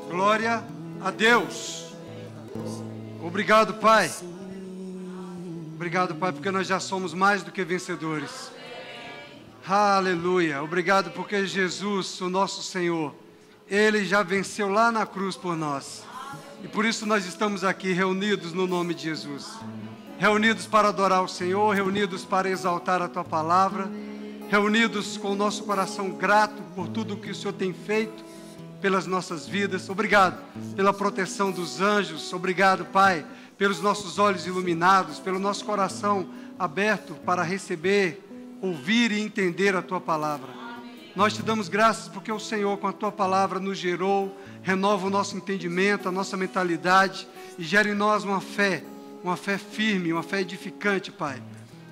Glória a Deus. Obrigado, Pai. Obrigado, Pai, porque nós já somos mais do que vencedores. Aleluia. Obrigado porque Jesus, o nosso Senhor, Ele já venceu lá na cruz por nós. E por isso nós estamos aqui reunidos no nome de Jesus. Reunidos para adorar o Senhor, reunidos para exaltar a Tua palavra, reunidos com o nosso coração grato por tudo que o Senhor tem feito pelas nossas vidas. Obrigado pela proteção dos anjos. Obrigado, Pai, pelos nossos olhos iluminados, pelo nosso coração aberto para receber, ouvir e entender a Tua palavra. Nós te damos graças porque o Senhor, com a Tua palavra, nos gerou, renova o nosso entendimento, a nossa mentalidade e gera em nós uma fé firme, uma fé edificante, Pai.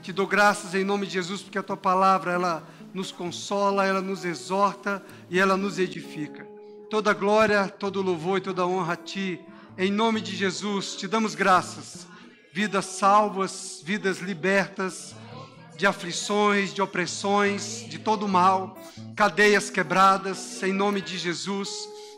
Te dou graças em nome de Jesus porque a Tua palavra, ela nos consola, ela nos exorta e ela nos edifica. Toda glória, todo louvor e toda honra a Ti. Em nome de Jesus, te damos graças. Vidas salvas, vidas libertas de aflições, de opressões, de todo mal, cadeias quebradas, em nome de Jesus.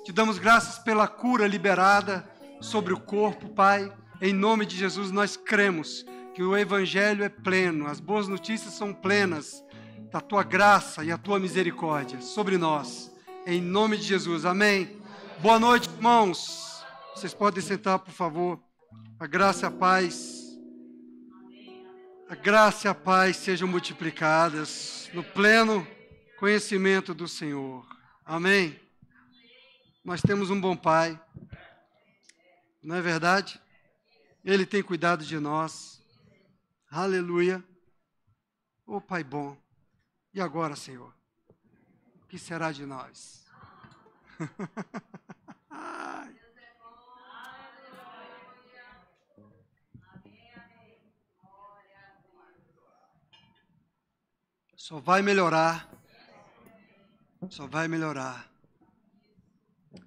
Te damos graças pela cura liberada sobre o corpo, Pai. Em nome de Jesus, nós cremos que o Evangelho é pleno, as boas notícias são plenas da Tua graça e a Tua misericórdia sobre nós. Em nome de Jesus, amém. Boa noite, irmãos. Vocês podem sentar, por favor. A graça e a paz. A graça e a paz sejam multiplicadas no pleno conhecimento do Senhor. Amém. Nós temos um bom Pai. Não é verdade? Ele tem cuidado de nós. Aleluia. Ô Pai bom. E agora, Senhor? O que será de nós? Só vai melhorar. Só vai melhorar.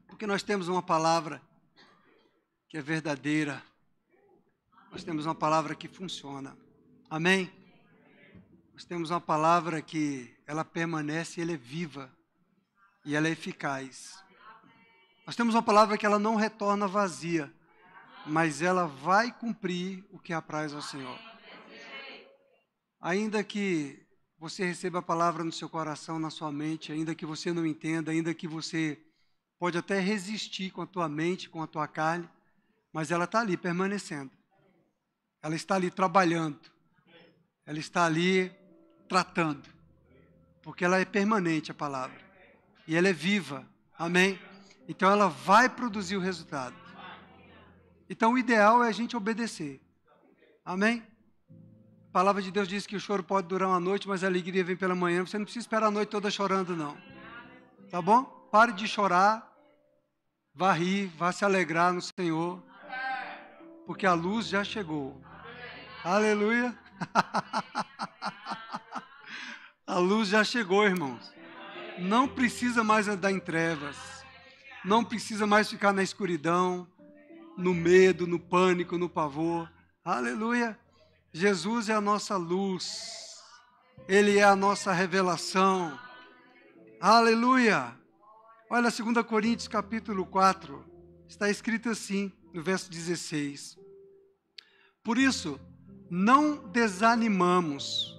Porque nós temos uma palavra que é verdadeira. Nós temos uma palavra que funciona. Amém? Nós temos uma palavra que ela permanece, ela é viva e ela é eficaz. Nós temos uma palavra que ela não retorna vazia, mas ela vai cumprir o que apraz ao Senhor. Ainda que você receba a palavra no seu coração, na sua mente, ainda que você não entenda, ainda que você pode até resistir com a tua mente, com a tua carne, mas ela está ali permanecendo. Ela está ali trabalhando. Ela está ali tratando. Porque ela é permanente, a palavra. E ela é viva. Amém? Então ela vai produzir o resultado. Então o ideal é a gente obedecer. Amém? A palavra de Deus diz que o choro pode durar uma noite, mas a alegria vem pela manhã. Você não precisa esperar a noite toda chorando, não. Tá bom? Pare de chorar. Vá rir, vá se alegrar no Senhor. Porque a luz já chegou. Aleluia. A luz já chegou, irmãos. Não precisa mais andar em trevas. Não precisa mais ficar na escuridão, no medo, no pânico, no pavor. Aleluia. Jesus é a nossa luz. Ele é a nossa revelação. Aleluia. Olha, 2 Coríntios capítulo 4. Está escrito assim, no verso 16. Por isso, não desanimamos.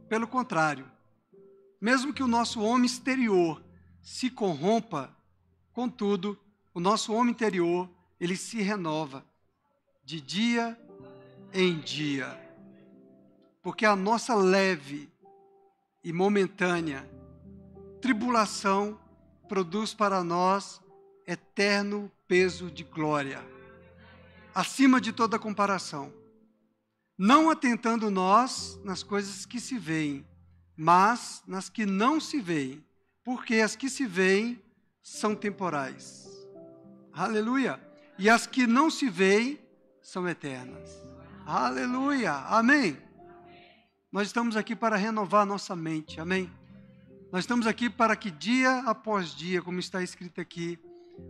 Pelo contrário, mesmo que o nosso homem exterior se corrompa, contudo, o nosso homem interior, ele se renova de dia em dia. Porque a nossa leve e momentânea tribulação produz para nós eterno peso de glória, acima de toda comparação. Não atentando nós nas coisas que se veem, mas nas que não se veem, porque as que se veem são temporais. Aleluia! E as que não se veem são eternas. Aleluia! Amém! Nós estamos aqui para renovar nossa mente. Amém? Nós estamos aqui para que dia após dia, como está escrito aqui,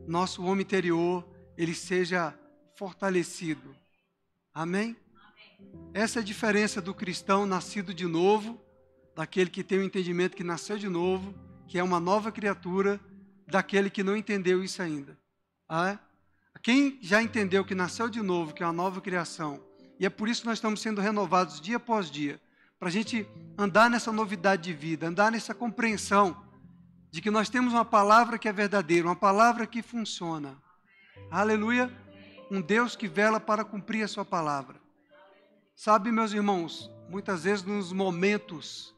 nosso homem interior, ele seja fortalecido. Amém? Essa é a diferença do cristão nascido de novo, daquele que tem o entendimento que nasceu de novo, que é uma nova criatura daquele que não entendeu isso ainda. Quem já entendeu que nasceu de novo, que é uma nova criação, e é por isso que nós estamos sendo renovados dia após dia, para a gente andar nessa novidade de vida, andar nessa compreensão de que nós temos uma palavra que é verdadeira, uma palavra que funciona. Aleluia! Um Deus que vela para cumprir a sua palavra. Sabe, meus irmãos, muitas vezes nos momentos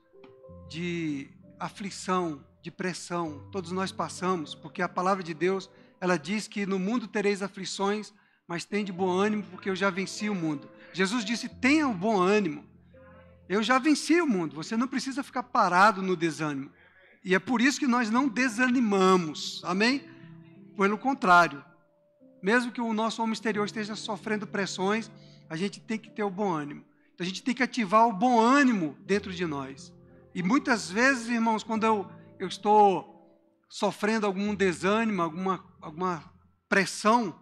de aflição, de pressão, todos nós passamos, porque a palavra de Deus, ela diz que no mundo tereis aflições, mas tem de bom ânimo, porque eu já venci o mundo. Jesus disse, tenha um bom ânimo. Eu já venci o mundo, você não precisa ficar parado no desânimo. E é por isso que nós não desanimamos, amém? Pelo contrário, mesmo que o nosso homem exterior esteja sofrendo pressões, a gente tem que ter o bom ânimo. Então, a gente tem que ativar o bom ânimo dentro de nós. E muitas vezes, irmãos, quando eu estou sofrendo algum desânimo, alguma pressão,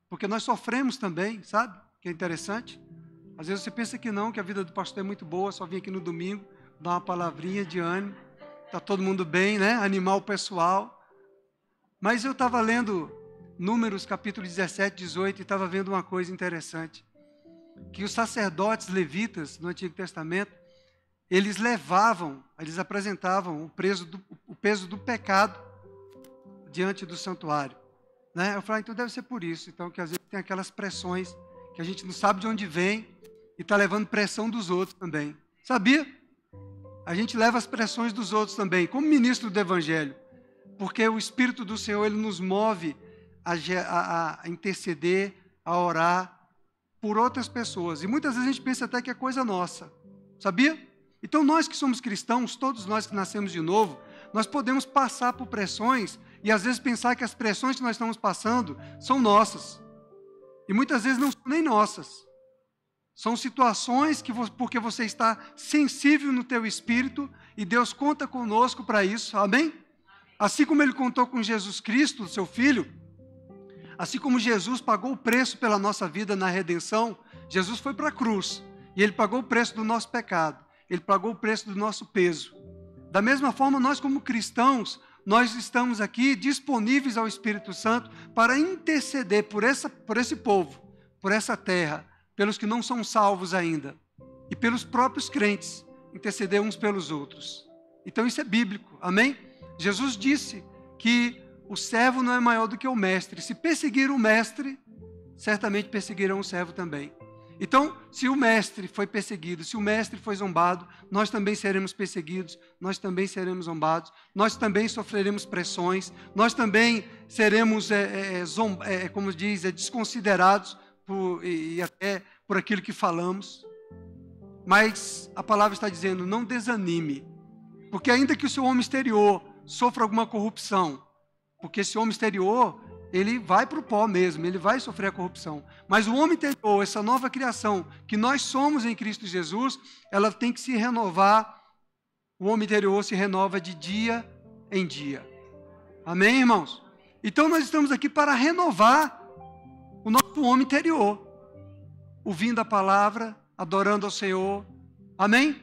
porque nós sofremos também, sabe? Que é interessante. Às vezes você pensa que não, que a vida do pastor é muito boa, só vim aqui no domingo, dar uma palavrinha de ânimo, está todo mundo bem, né? Animar o pessoal. Mas eu estava lendo Números capítulo 17, 18 e estava vendo uma coisa interessante. Que os sacerdotes levitas no Antigo Testamento, eles apresentavam o peso do pecado diante do santuário. Né? Eu falei, então deve ser por isso. Então, que às vezes tem aquelas pressões que a gente não sabe de onde vem e está levando pressão dos outros também. Sabia? A gente leva as pressões dos outros também, como ministro do Evangelho. Porque o Espírito do Senhor, ele nos move a interceder, a orar por outras pessoas. E muitas vezes a gente pensa até que é coisa nossa. Sabia? Então nós que somos cristãos, todos nós que nascemos de novo, nós podemos passar por pressões e às vezes pensar que as pressões que nós estamos passando são nossas. E muitas vezes não são nem nossas. São situações que porque você está sensível no teu espírito e Deus conta conosco para isso. Amém? Assim como Ele contou com Jesus Cristo, seu Filho, assim como Jesus pagou o preço pela nossa vida na redenção, Jesus foi para a cruz e Ele pagou o preço do nosso pecado. Ele pagou o preço do nosso peso. Da mesma forma, nós como cristãos, nós estamos aqui disponíveis ao Espírito Santo para interceder por esse povo, por essa terra, pelos que não são salvos ainda e pelos próprios crentes, interceder uns pelos outros. Então isso é bíblico, amém? Jesus disse que o servo não é maior do que o mestre. Se perseguir o mestre, certamente perseguirão o servo também. Então, se o mestre foi perseguido, se o mestre foi zombado, nós também seremos perseguidos, nós também seremos zombados, nós também sofreremos pressões, nós também seremos, como diz, desconsiderados e até por aquilo que falamos. Mas a palavra está dizendo, não desanime, porque ainda que o seu homem exterior sofra alguma corrupção, porque esse homem exterior, ele vai para o pó mesmo, ele vai sofrer a corrupção. Mas o homem interior, essa nova criação que nós somos em Cristo Jesus, ela tem que se renovar. O homem interior se renova de dia em dia. Amém, irmãos? Então nós estamos aqui para renovar o nosso homem interior. Ouvindo a palavra, adorando ao Senhor. Amém?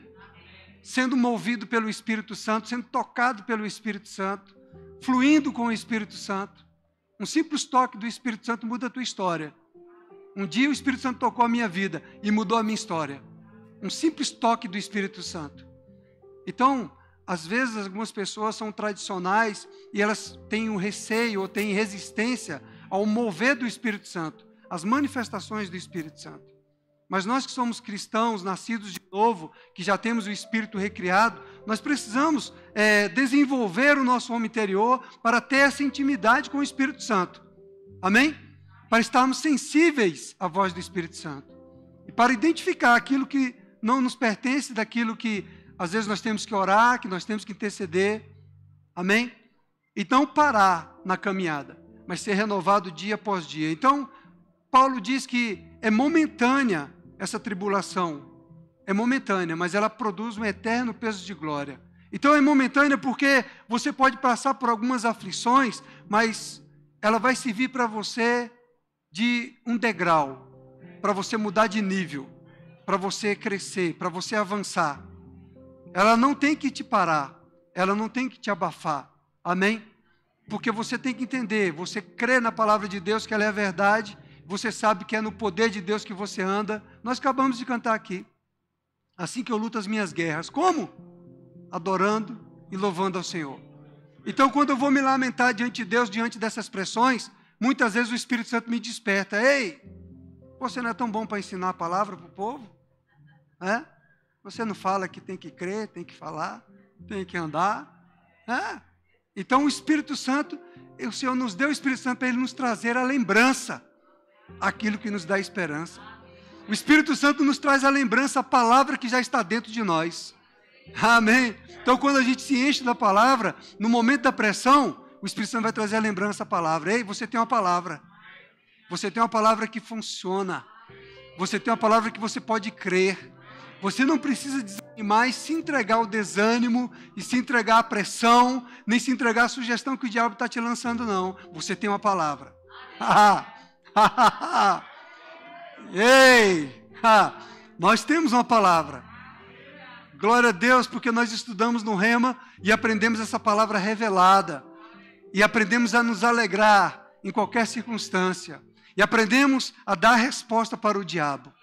Sendo movido pelo Espírito Santo, sendo tocado pelo Espírito Santo, fluindo com o Espírito Santo. Um simples toque do Espírito Santo muda a tua história. Um dia o Espírito Santo tocou a minha vida e mudou a minha história. Um simples toque do Espírito Santo. Então, às vezes algumas pessoas são tradicionais e elas têm um receio ou têm resistência ao mover do Espírito Santo, às manifestações do Espírito Santo. Mas nós que somos cristãos, nascidos de novo, que já temos o Espírito recriado, nós precisamos desenvolver o nosso homem interior para ter essa intimidade com o Espírito Santo. Amém? Para estarmos sensíveis à voz do Espírito Santo. E para identificar aquilo que não nos pertence, daquilo que às vezes nós temos que orar, que nós temos que interceder. Amém? E não parar na caminhada, mas ser renovado dia após dia. Então, Paulo diz que é momentânea essa tribulação, é momentânea, mas ela produz um eterno peso de glória. Então é momentânea porque você pode passar por algumas aflições, mas ela vai servir para você de um degrau, para você mudar de nível, para você crescer, para você avançar. Ela não tem que te parar, ela não tem que te abafar, Amém? Porque você tem que entender, você crê na palavra de Deus, que ela é a verdade, você sabe que é no poder de Deus que você anda. Nós acabamos de cantar aqui. Assim que eu luto as minhas guerras. Como? Adorando e louvando ao Senhor. Então, quando eu vou me lamentar diante de Deus, diante dessas pressões, muitas vezes o Espírito Santo me desperta. Ei, você não é tão bom para ensinar a palavra para o povo? É? Você não fala que tem que crer, tem que falar, tem que andar? É? Então, o Espírito Santo, o Senhor nos deu o Espírito Santo para Ele nos trazer a lembrança, aquilo que nos dá esperança. O Espírito Santo nos traz a lembrança, a palavra que já está dentro de nós. Amém? Então, quando a gente se enche da palavra, no momento da pressão, o Espírito Santo vai trazer a lembrança, a palavra. Ei, você tem uma palavra. Você tem uma palavra que funciona. Você tem uma palavra que você pode crer. Você não precisa desanimar e se entregar ao desânimo, e se entregar à pressão, nem se entregar à sugestão que o diabo está te lançando, não. Você tem uma palavra. Ei! Nós temos uma palavra. Glória a Deus, porque nós estudamos no Rema e aprendemos essa palavra revelada. E aprendemos a nos alegrar em qualquer circunstância. E aprendemos a dar resposta para o diabo.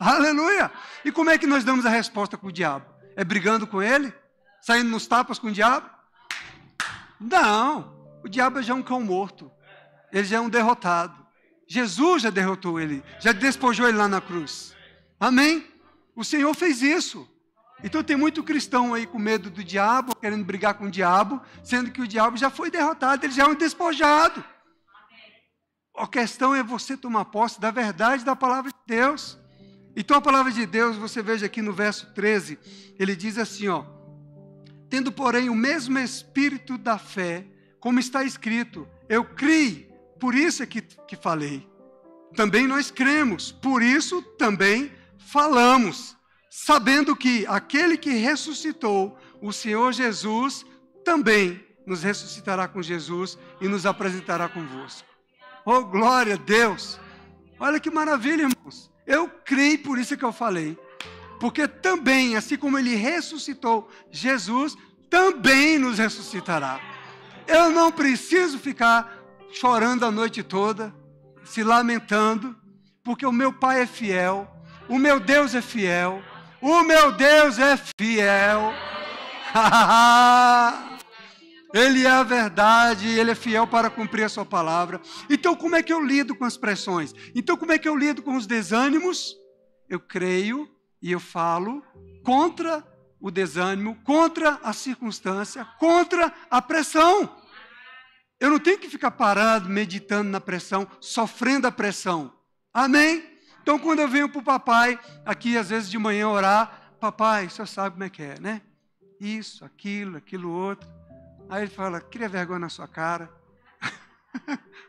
Aleluia! E como é que nós damos a resposta com o diabo? É brigando com ele? Saindo nos tapas com o diabo? Não! O diabo já é um cão morto. Ele já é um derrotado. Jesus já derrotou ele. Já despojou ele lá na cruz. Amém? O Senhor fez isso. Então tem muito cristão aí com medo do diabo, querendo brigar com o diabo, sendo que o diabo já foi derrotado, ele já é um despojado. A questão é você tomar posse da verdade da palavra de Deus. Então a palavra de Deus, você veja aqui no verso 13, ele diz assim, ó: tendo, porém, o mesmo espírito da fé, como está escrito, eu criei, por isso é que falei. Também nós cremos, por isso também falamos, sabendo que aquele que ressuscitou o Senhor Jesus, também nos ressuscitará com Jesus e nos apresentará convosco. Oh, glória a Deus! Olha que maravilha, irmãos. Eu creio, por isso que eu falei. Porque também, assim como Ele ressuscitou Jesus, também nos ressuscitará. Eu não preciso ficar chorando a noite toda, se lamentando, porque o meu Pai é fiel, o meu Deus é fiel, o meu Deus é fiel. Ele é a verdade, Ele é fiel para cumprir a sua palavra. Então, como é que eu lido com as pressões? Então, como é que eu lido com os desânimos? Eu creio e eu falo contra o desânimo, contra a circunstância, contra a pressão. Eu não tenho que ficar parado, meditando na pressão, sofrendo a pressão. Amém? Então, quando eu venho para o papai, aqui às vezes de manhã orar, papai, o senhor sabe como é que é, né? Isso, aquilo outro. Aí ele fala, cria vergonha na sua cara.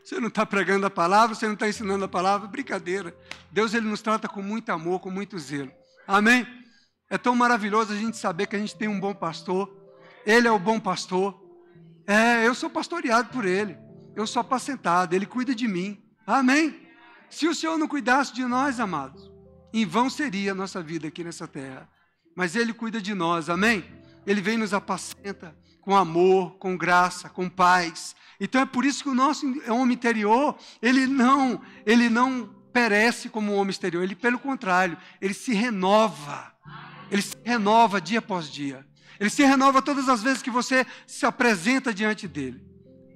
Você não está pregando a palavra, você não está ensinando a palavra, brincadeira. Deus, Ele nos trata com muito amor, com muito zelo. Amém? É tão maravilhoso a gente saber que a gente tem um bom pastor. Ele é o bom pastor. Eu sou pastoreado por Ele. Eu sou apacentado, Ele cuida de mim. Amém? Se o Senhor não cuidasse de nós, amados, em vão seria a nossa vida aqui nessa terra. Mas Ele cuida de nós, amém? Ele vem e nos apacenta com amor, com graça, com paz. Então é por isso que o nosso homem interior, ele não perece como o homem exterior. Ele, pelo contrário, ele se renova. Ele se renova dia após dia. Ele se renova todas as vezes que você se apresenta diante dele.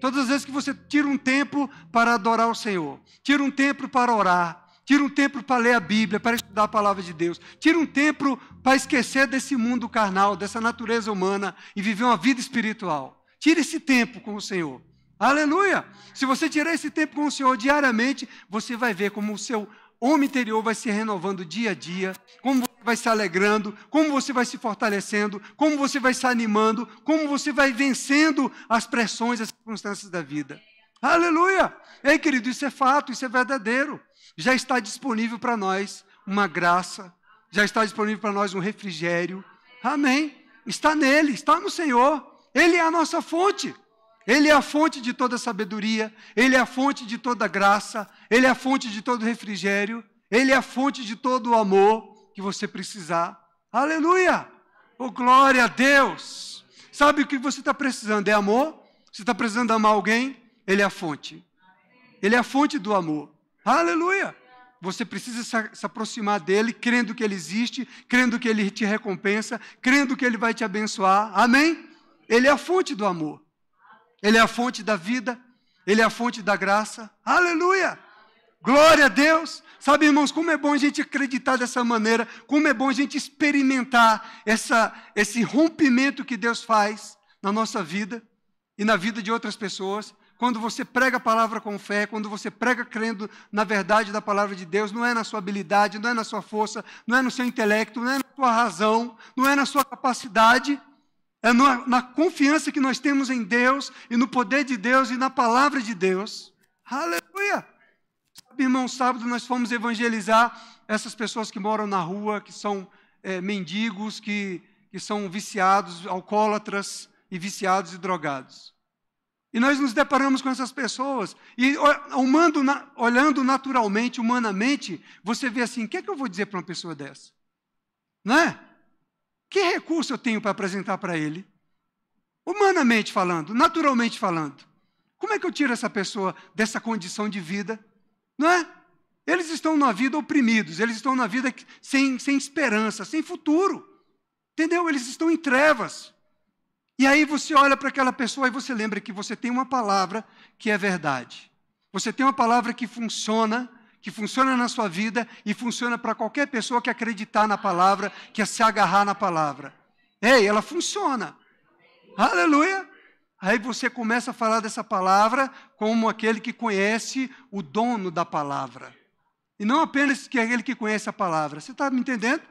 Todas as vezes que você tira um tempo para adorar o Senhor. Tira um tempo para orar. Tira um tempo para ler a Bíblia, para estudar a palavra de Deus. Tira um tempo para esquecer desse mundo carnal, dessa natureza humana e viver uma vida espiritual. Tira esse tempo com o Senhor. Aleluia! Se você tirar esse tempo com o Senhor diariamente, você vai ver como o seu homem interior vai se renovando dia a dia, como você vai se alegrando, como você vai se fortalecendo, como você vai se animando, como você vai vencendo as pressões, as circunstâncias da vida. Aleluia! Ei, querido, isso é fato, isso é verdadeiro. Já está disponível para nós uma graça, já está disponível para nós um refrigério. Amém? Está nele, está no Senhor. Ele é a nossa fonte. Ele é a fonte de toda sabedoria, Ele é a fonte de toda graça, Ele é a fonte de todo refrigério, Ele é a fonte de todo o amor que você precisar. Aleluia! Oh, glória a Deus! Sabe o que você está precisando? É amor? Você está precisando amar alguém? Ele é a fonte. Ele é a fonte do amor. Aleluia! Você precisa se aproximar dele, crendo que ele existe, crendo que ele te recompensa, crendo que ele vai te abençoar. Amém? Ele é a fonte do amor. Ele é a fonte da vida. Ele é a fonte da graça. Aleluia! Glória a Deus! Sabe, irmãos, como é bom a gente acreditar dessa maneira, como é bom a gente experimentar esse rompimento que Deus faz na nossa vida e na vida de outras pessoas. Quando você prega a palavra com fé, quando você prega crendo na verdade da palavra de Deus, não é na sua habilidade, não é na sua força, não é no seu intelecto, não é na sua razão, não é na sua capacidade, é na confiança que nós temos em Deus e no poder de Deus e na palavra de Deus. Aleluia! Sabe, irmão, sábado nós fomos evangelizar essas pessoas que moram na rua, que são mendigos, que são viciados, alcoólatras e viciados e drogados. E nós nos deparamos com essas pessoas, e olhando naturalmente, humanamente, você vê assim, o que é que eu vou dizer para uma pessoa dessa? Não é? Que recurso eu tenho para apresentar para ele? Humanamente falando, naturalmente falando. Como é que eu tiro essa pessoa dessa condição de vida? Não é? Eles estão na vida oprimidos, eles estão na vida sem esperança, sem futuro. Entendeu? Eles estão em trevas. E aí você olha para aquela pessoa e você lembra que você tem uma palavra que é verdade. Você tem uma palavra que funciona na sua vida e funciona para qualquer pessoa que acreditar na palavra, que se agarrar na palavra. Ei, ela funciona. Aleluia! Aí você começa a falar dessa palavra como aquele que conhece o dono da palavra. E não apenas aquele que conhece a palavra. Você está me entendendo?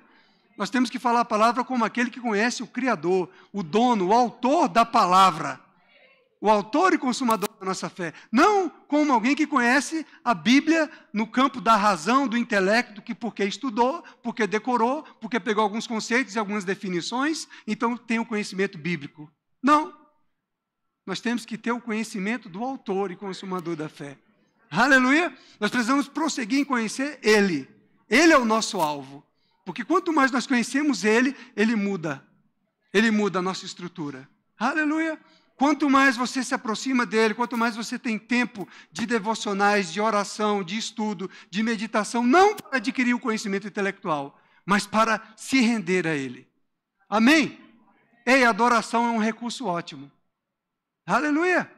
Nós temos que falar a palavra como aquele que conhece o Criador, o dono, o autor da palavra. O autor e consumador da nossa fé. Não como alguém que conhece a Bíblia no campo da razão, do intelecto, que porque estudou, porque decorou, porque pegou alguns conceitos e algumas definições, então tem o conhecimento bíblico. Não. Nós temos que ter o conhecimento do autor e consumador da fé. Aleluia! Nós precisamos prosseguir em conhecer Ele. Ele é o nosso alvo. Porque quanto mais nós conhecemos Ele, Ele muda. Ele muda a nossa estrutura. Aleluia! Quanto mais você se aproxima dEle, quanto mais você tem tempo de devocionais, de oração, de estudo, de meditação, não para adquirir o conhecimento intelectual, mas para se render a Ele. Amém? Ei, adoração é um recurso ótimo. Aleluia!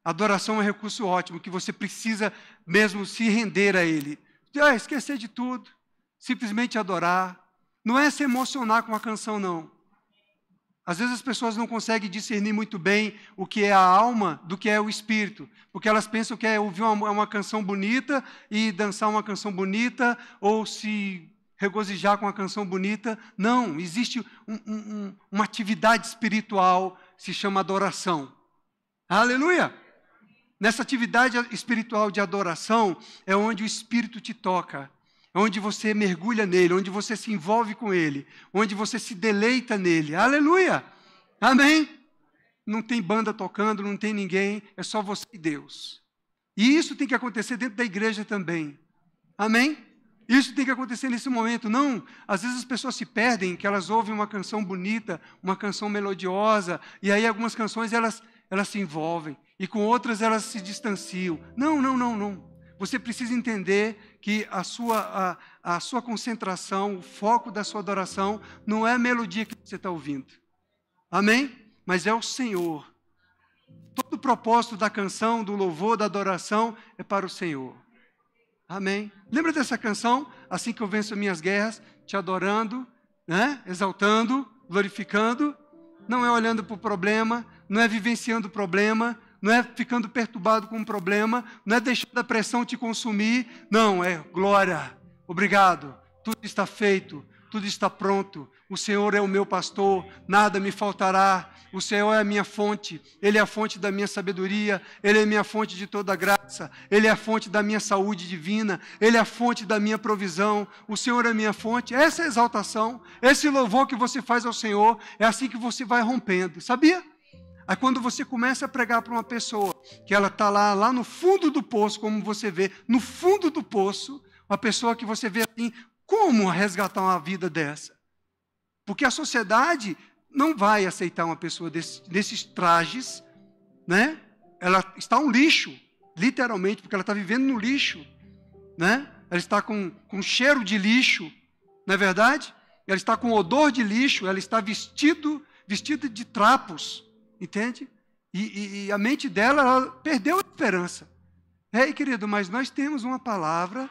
Adoração é um recurso ótimo, que você precisa mesmo se render a Ele. Esquecer de tudo. Simplesmente adorar. Não é se emocionar com a canção, não. Às vezes as pessoas não conseguem discernir muito bem o que é a alma do que é o espírito. Porque elas pensam que é ouvir uma canção bonita e dançar uma canção bonita, ou se regozijar com uma canção bonita. Não, existe uma atividade espiritual, se chama adoração. Aleluia! Nessa atividade espiritual de adoração é onde o Espírito te toca. Onde você mergulha nele, onde você se envolve com ele, onde você se deleita nele. Aleluia! Amém? Não tem banda tocando, não tem ninguém, é só você e Deus. E isso tem que acontecer dentro da igreja também. Amém? Isso tem que acontecer nesse momento. Não, às vezes as pessoas se perdem, que elas ouvem uma canção bonita, uma canção melodiosa, e aí algumas canções elas se envolvem, e com outras elas se distanciam. Não. Você precisa entender que a sua concentração, o foco da sua adoração, não é a melodia que você está ouvindo. Amém? Mas é o Senhor. Todo o propósito da canção, do louvor, da adoração, é para o Senhor. Amém? Lembra dessa canção? Assim que eu venço minhas guerras, te adorando, né? Exaltando, glorificando. Não é olhando para o problema, não é vivenciando o problema, não é ficando perturbado com o problema, não é deixando a pressão te consumir, não, é glória, obrigado, tudo está feito, tudo está pronto, o Senhor é o meu pastor, nada me faltará, o Senhor é a minha fonte, Ele é a fonte da minha sabedoria, Ele é a minha fonte de toda graça, Ele é a fonte da minha saúde divina, Ele é a fonte da minha provisão, o Senhor é a minha fonte. Essa é a exaltação, esse louvor que você faz ao Senhor, é assim que você vai rompendo, sabia? Aí quando você começa a pregar para uma pessoa, que ela está lá no fundo do poço, como você vê, no fundo do poço, uma pessoa que você vê assim, como resgatar uma vida dessa? Porque a sociedade não vai aceitar uma pessoa desses trajes, né? Ela está um lixo, literalmente, porque ela está vivendo no lixo, né? Ela está com cheiro de lixo, não é verdade? Ela está com odor de lixo, ela está vestida de trapos, entende? E a mente dela, ela perdeu a esperança. Ei, querido, mas nós temos uma palavra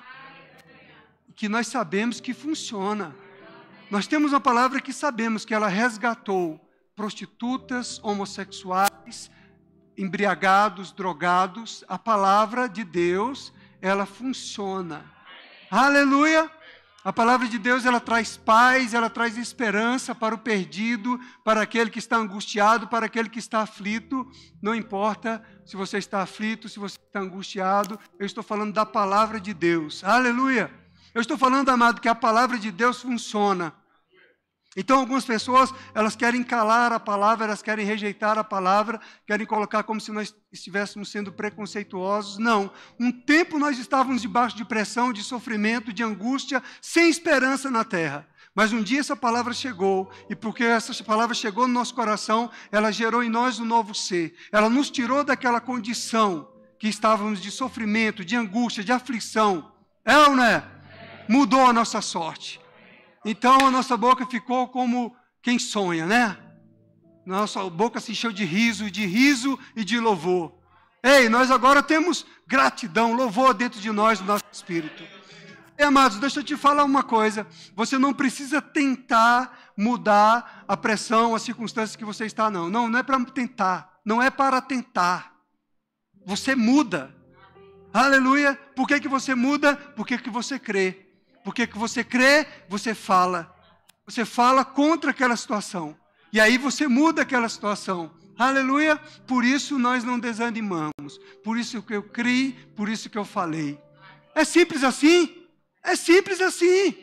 que nós sabemos que funciona. Nós temos uma palavra que sabemos que ela resgatou prostitutas, homossexuais, embriagados, drogados. A palavra de Deus, ela funciona. Aleluia! A palavra de Deus, ela traz paz, ela traz esperança para o perdido, para aquele que está angustiado, para aquele que está aflito. Não importa se você está aflito, se você está angustiado, eu estou falando da palavra de Deus. Aleluia! Eu estou falando, amado, que a palavra de Deus funciona. Então, algumas pessoas, elas querem calar a palavra, elas querem rejeitar a palavra, querem colocar como se nós estivéssemos sendo preconceituosos. Não. Um tempo nós estávamos debaixo de pressão, de sofrimento, de angústia, sem esperança na terra. Mas um dia essa palavra chegou, e porque essa palavra chegou no nosso coração, ela gerou em nós um novo ser. Ela nos tirou daquela condição que estávamos de sofrimento, de angústia, de aflição. É ou não é? Mudou a nossa sorte. Então a nossa boca ficou como quem sonha, né? Nossa boca se encheu de riso e de louvor. Ei, nós agora temos gratidão, louvor dentro de nós, no nosso espírito. E, amados, deixa eu te falar uma coisa. Você não precisa tentar mudar a pressão, as circunstâncias que você está, não. Não é para tentar. Não é para tentar. Você muda. Aleluia. Por que você muda? Porque que você crê. Porque que você crê, você fala. Você fala contra aquela situação. E aí você muda aquela situação. Aleluia. Por isso nós não desanimamos. Por isso que eu criei, por isso que eu falei. É simples assim? É simples assim.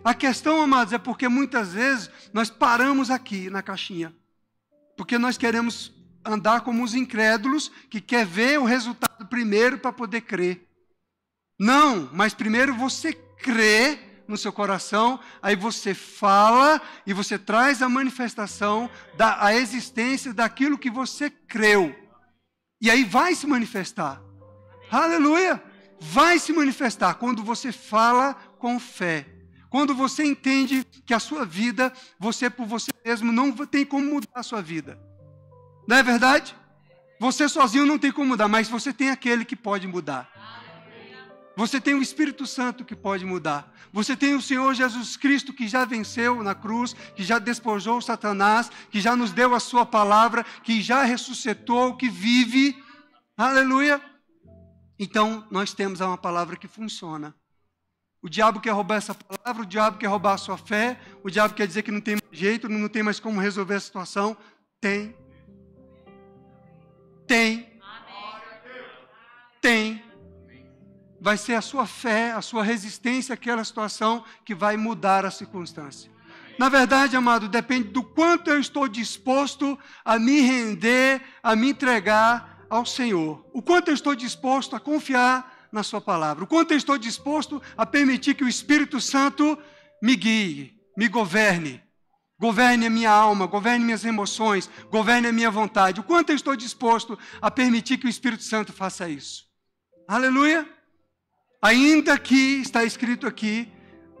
A questão, amados, é porque muitas vezes nós paramos aqui na caixinha. Porque nós queremos andar como os incrédulos, que quer ver o resultado primeiro para poder crer. Não, mas primeiro você crê no seu coração, aí você fala e você traz a manifestação, a existência daquilo que você creu. E aí vai se manifestar. Aleluia! Vai se manifestar quando você fala com fé. Quando você entende que a sua vida, você por você mesmo não tem como mudar a sua vida. Não é verdade? Você sozinho não tem como mudar, mas você tem aquele que pode mudar. Você tem o Espírito Santo que pode mudar. Você tem o Senhor Jesus Cristo que já venceu na cruz, que já despojou Satanás, que já nos deu a sua palavra, que já ressuscitou, que vive. Aleluia! Então, nós temos uma palavra que funciona. O diabo quer roubar essa palavra, o diabo quer roubar a sua fé, o diabo quer dizer que não tem mais jeito, não tem mais como resolver a situação. Tem. Vai ser a sua fé, a sua resistência àquela situação que vai mudar a circunstância. Na verdade, amado, depende do quanto eu estou disposto a me render, a me entregar ao Senhor. O quanto eu estou disposto a confiar na sua palavra. O quanto eu estou disposto a permitir que o Espírito Santo me guie, me governe. Governe a minha alma, governe minhas emoções, governe a minha vontade. O quanto eu estou disposto a permitir que o Espírito Santo faça isso. Aleluia! Ainda que está escrito aqui,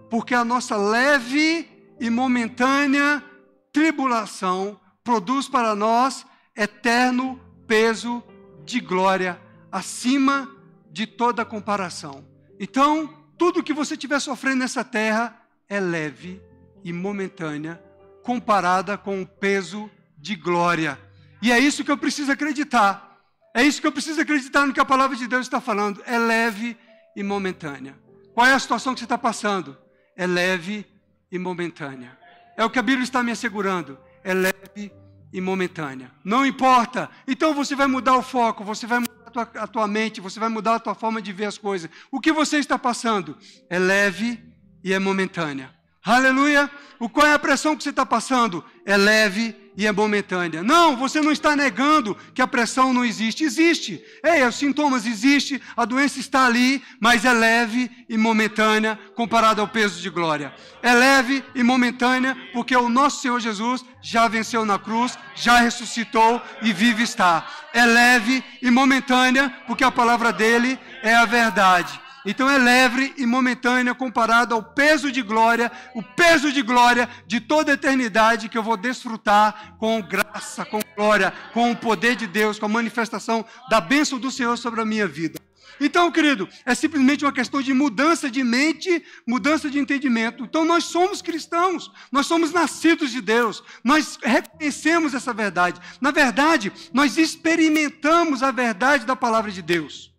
porque a nossa leve e momentânea tribulação produz para nós eterno peso de glória, acima de toda comparação. Então, tudo que você estiver sofrendo nessa terra é leve e momentânea, comparada com o peso de glória. E é isso que eu preciso acreditar. É isso que eu preciso acreditar no que a palavra de Deus está falando. É leve e momentânea. Qual é a situação que você está passando? É leve e momentânea. É o que a Bíblia está me assegurando. É leve e momentânea. Não importa. Então você vai mudar o foco, você vai mudar a tua mente, você vai mudar a tua forma de ver as coisas. O que você está passando? É leve e é momentânea. Aleluia! Qual é a pressão que você está passando? É leve e é momentânea. Não, você não está negando que a pressão não existe. Existe. Os sintomas existem, a doença está ali, mas é leve e momentânea comparada ao peso de glória. É leve e momentânea porque o nosso Senhor Jesus já venceu na cruz, já ressuscitou e vive está. É leve e momentânea porque a palavra dele é a verdade. Então é leve e momentânea comparado ao peso de glória, o peso de glória de toda a eternidade que eu vou desfrutar com graça, com glória, com o poder de Deus, com a manifestação da bênção do Senhor sobre a minha vida. Então, querido, é simplesmente uma questão de mudança de mente, mudança de entendimento. Então nós somos cristãos, nós somos nascidos de Deus, nós reconhecemos essa verdade. Na verdade, nós experimentamos a verdade da palavra de Deus.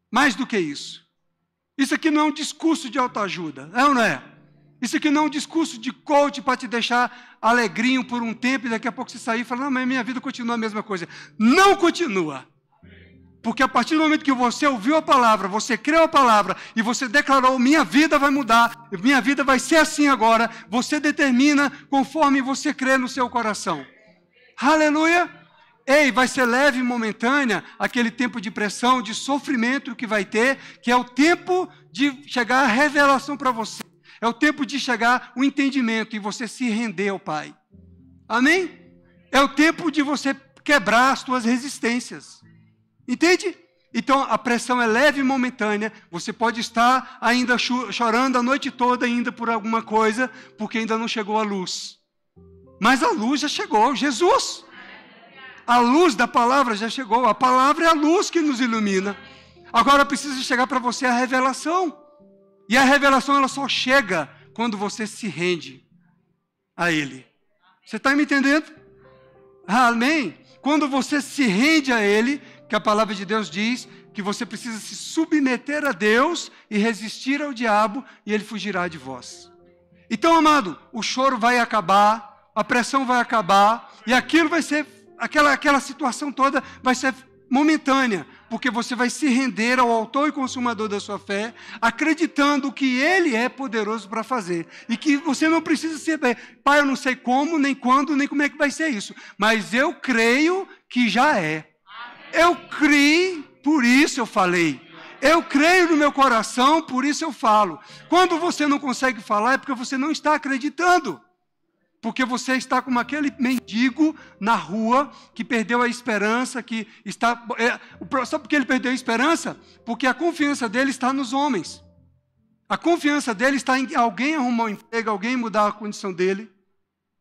Mais do que isso. Isso aqui não é um discurso de autoajuda, é ou não é? Isso aqui não é um discurso de coach para te deixar alegrinho por um tempo e daqui a pouco você sair e falar, não, mas minha vida continua a mesma coisa. Não continua. Porque a partir do momento que você ouviu a palavra, você creu a palavra e você declarou, minha vida vai mudar, minha vida vai ser assim agora, você determina conforme você crê no seu coração. Aleluia! Vai ser leve e momentânea aquele tempo de pressão, de sofrimento que vai ter, que é o tempo de chegar a revelação para você. É o tempo de chegar o entendimento e você se render ao Pai. Amém? É o tempo de você quebrar as suas resistências. Entende? Então a pressão é leve e momentânea. Você pode estar ainda chorando a noite toda ainda por alguma coisa, porque ainda não chegou a luz. Mas a luz já chegou, Jesus. A luz da palavra já chegou. A palavra é a luz que nos ilumina. Agora precisa chegar para você a revelação. E a revelação ela só chega quando você se rende a Ele. Você está me entendendo? Amém? Quando você se rende a Ele, que a palavra de Deus diz que você precisa se submeter a Deus e resistir ao diabo e ele fugirá de vós. Então, amado, o choro vai acabar, a pressão vai acabar e aquilo vai ser... Aquela situação toda vai ser momentânea, porque você vai se render ao autor e consumador da sua fé, acreditando que Ele é poderoso para fazer, e que você não precisa saber, pai, eu não sei como, nem quando, nem como é que vai ser isso, mas eu creio que já é. Eu criei, por isso eu falei. Eu creio no meu coração, por isso eu falo. Quando você não consegue falar, é porque você não está acreditando. Porque você está como aquele mendigo na rua que perdeu a esperança, que está... Sabe por que ele perdeu a esperança? Porque a confiança dele está nos homens. A confiança dele está em alguém arrumar um emprego, alguém mudar a condição dele.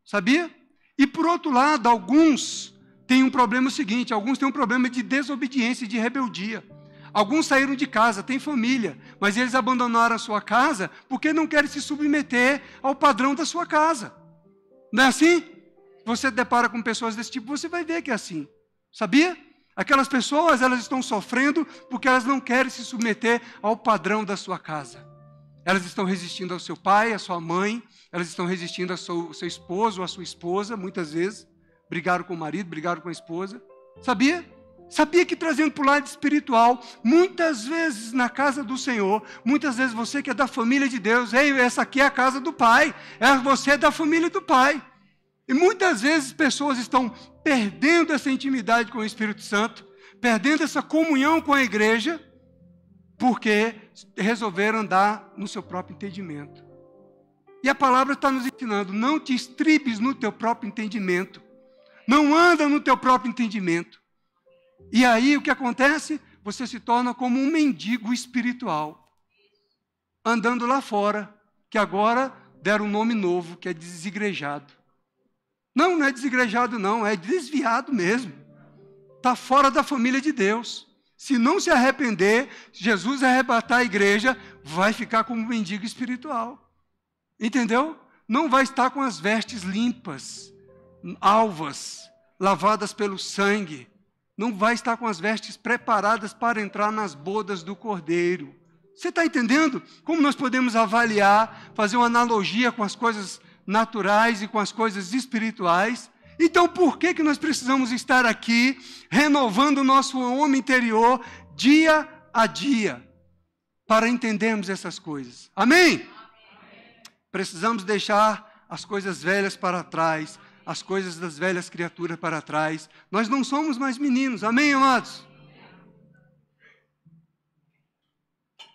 Sabia? E por outro lado, alguns têm um problema seguinte, alguns têm um problema de desobediência e de rebeldia. Alguns saíram de casa, têm família, mas eles abandonaram a sua casa porque não querem se submeter ao padrão da sua casa. Não é assim? Você depara com pessoas desse tipo, você vai ver que é assim. Sabia? Aquelas pessoas, elas estão sofrendo porque elas não querem se submeter ao padrão da sua casa. Elas estão resistindo ao seu pai, à sua mãe, elas estão resistindo ao seu esposo ou à sua esposa, muitas vezes. Brigaram com o marido, brigaram com a esposa. Sabia? Sabia que trazendo para o lado espiritual, muitas vezes na casa do Senhor, muitas vezes você que é da família de Deus, essa aqui é a casa do Pai, você é da família do Pai. E muitas vezes pessoas estão perdendo essa intimidade com o Espírito Santo, perdendo essa comunhão com a igreja, porque resolveram andar no seu próprio entendimento. E a palavra está nos ensinando, não te estribes no teu próprio entendimento, não anda no teu próprio entendimento. E aí o que acontece? Você se torna como um mendigo espiritual, andando lá fora, que agora deram um nome novo, que é desigrejado. Não é desigrejado não, é desviado mesmo. Está fora da família de Deus. Se não se arrepender, Jesus arrebatar a igreja, vai ficar como um mendigo espiritual. Entendeu? Não vai estar com as vestes limpas, alvas, lavadas pelo sangue. Não vai estar com as vestes preparadas para entrar nas bodas do Cordeiro. Você está entendendo como nós podemos avaliar, fazer uma analogia com as coisas naturais e com as coisas espirituais? Então, por que nós precisamos estar aqui, renovando o nosso homem interior, dia a dia, para entendermos essas coisas? Amém? Precisamos deixar as coisas velhas para trás, as coisas das velhas criaturas para trás. Nós não somos mais meninos, amém, amados?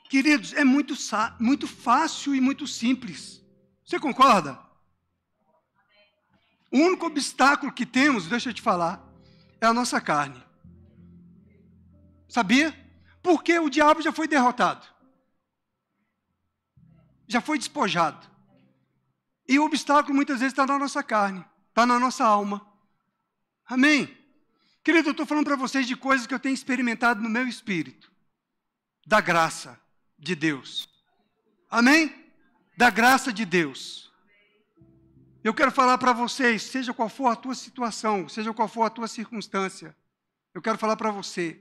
Queridos, é muito fácil e muito simples. Você concorda? O único obstáculo que temos, deixa eu te falar, é a nossa carne. Sabia? Porque o diabo já foi derrotado. Já foi despojado. E o obstáculo muitas vezes está na nossa carne, está na nossa alma. Amém? Querido, eu estou falando para vocês de coisas que eu tenho experimentado no meu espírito. Da graça de Deus. Amém? Da graça de Deus. Eu quero falar para vocês, seja qual for a tua situação, seja qual for a tua circunstância, eu quero falar para você,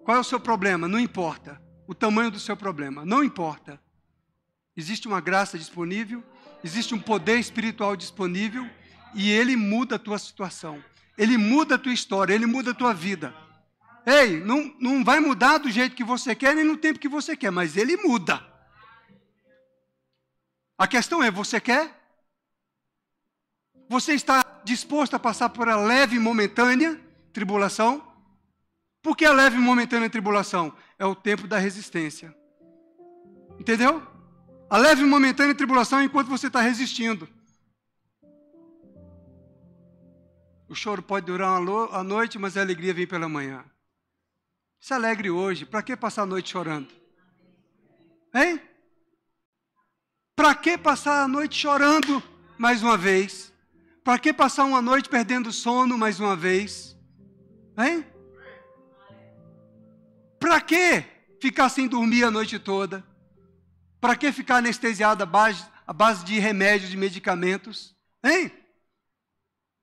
qual é o seu problema? Não importa. O tamanho do seu problema, não importa. Existe uma graça disponível, existe um poder espiritual disponível, e ele muda a tua situação, ele muda a tua história, ele muda a tua vida. Ei, não vai mudar do jeito que você quer, nem no tempo que você quer, mas ele muda. A questão é, você quer? Você está disposto a passar por a leve e momentânea tribulação? Por que a leve e momentânea tribulação? É o tempo da resistência. Entendeu? A leve e momentânea tribulação é enquanto você está resistindo. O choro pode durar a noite, mas a alegria vem pela manhã. Se alegre hoje. Para que passar a noite chorando? Hein? Para que passar a noite chorando mais uma vez? Para que passar uma noite perdendo sono mais uma vez? Hein? Para que ficar sem dormir a noite toda? Para que ficar anestesiado à base de remédios, de medicamentos? Hein?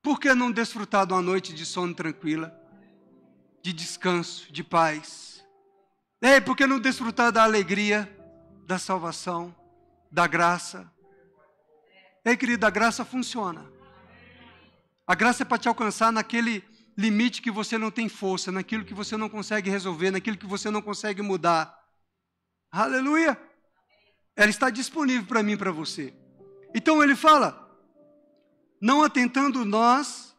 Por que não desfrutar de uma noite de sono tranquila? De descanso, de paz? Ei, por que não desfrutar da alegria, da salvação, da graça? Ei, querido, a graça funciona. A graça é para te alcançar naquele limite que você não tem força, naquilo que você não consegue resolver, naquilo que você não consegue mudar. Aleluia! Ela está disponível para mim e para você. Então ele fala, não atentando nós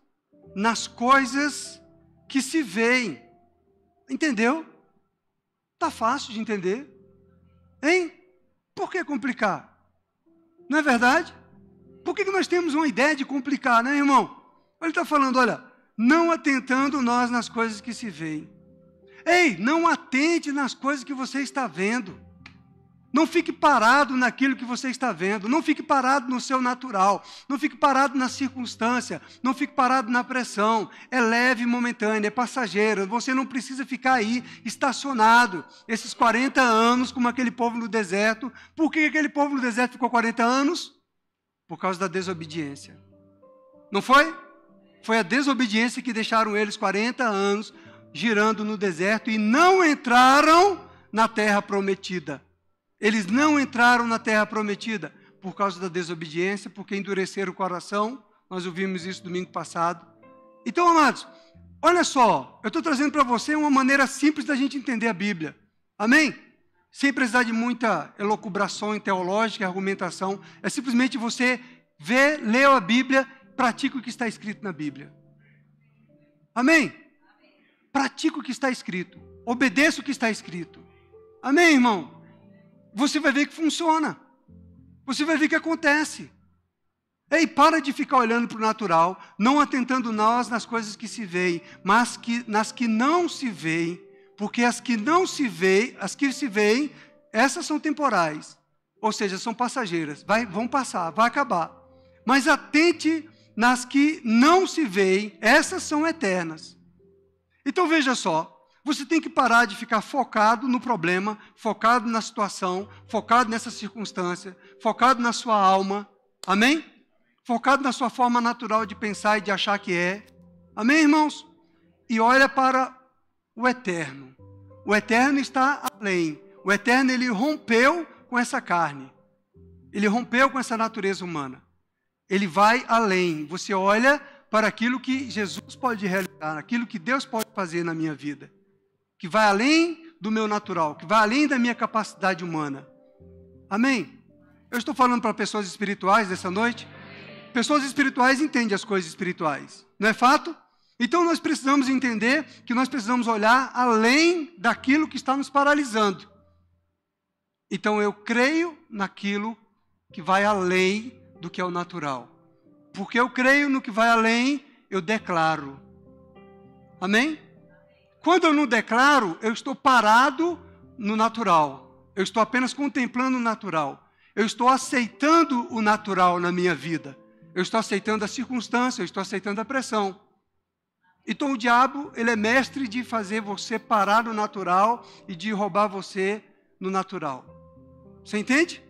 nas coisas que se veem. Entendeu? Está fácil de entender. Hein? Por que complicar? Não é verdade? Por que nós temos uma ideia de complicar, né, irmão? Ele está falando, olha, não atentando nós nas coisas que se veem. Ei, não atente nas coisas que você está vendo. Não fique parado naquilo que você está vendo. Não fique parado no seu natural. Não fique parado na circunstância. Não fique parado na pressão. É leve e momentâneo, é passageiro. Você não precisa ficar aí estacionado. Esses 40 anos como aquele povo no deserto. Por que aquele povo no deserto ficou 40 anos? Por causa da desobediência. Não foi? Foi a desobediência que deixaram eles 40 anos girando no deserto e não entraram na terra prometida. Eles não entraram na terra prometida por causa da desobediência, porque endureceram o coração. Nós ouvimos isso domingo passado. Então, amados, olha só, eu estou trazendo para você uma maneira simples da gente entender a Bíblia. Amém? Sem precisar de muita elucubração teológica, argumentação. É simplesmente você ver, ler a Bíblia, pratica o que está escrito na Bíblia. Amém? Pratica o que está escrito. Obedeça o que está escrito. Amém, irmão? Você vai ver que funciona. Você vai ver que acontece. Ei, para de ficar olhando para o natural, não atentando nós nas coisas que se veem, mas nas que não se veem, porque as que não se veem, as que se veem, essas são temporais, ou seja, são passageiras, vão passar, vai acabar. Mas atente nas que não se veem, essas são eternas. Então veja só, você tem que parar de ficar focado no problema, focado na situação, focado nessa circunstância, focado na sua alma, amém? Focado na sua forma natural de pensar e de achar que é. Amém, irmãos? E olha para o eterno. O eterno está além. O eterno, ele rompeu com essa carne. Ele rompeu com essa natureza humana. Ele vai além. Você olha para aquilo que Jesus pode realizar, aquilo que Deus pode fazer na minha vida. Que vai além do meu natural, que vai além da minha capacidade humana. Amém? Eu estou falando para pessoas espirituais dessa noite. Pessoas espirituais entendem as coisas espirituais. Não é fato? Então nós precisamos entender que nós precisamos olhar além daquilo que está nos paralisando. Então eu creio naquilo que vai além do que é o natural. Porque eu creio no que vai além, eu declaro. Amém? Quando eu não declaro, eu estou parado no natural. Eu estou apenas contemplando o natural. Eu estou aceitando o natural na minha vida. Eu estou aceitando a circunstância, eu estou aceitando a pressão. Então o diabo, ele é mestre de fazer você parar no natural e de roubar você no natural. Você entende?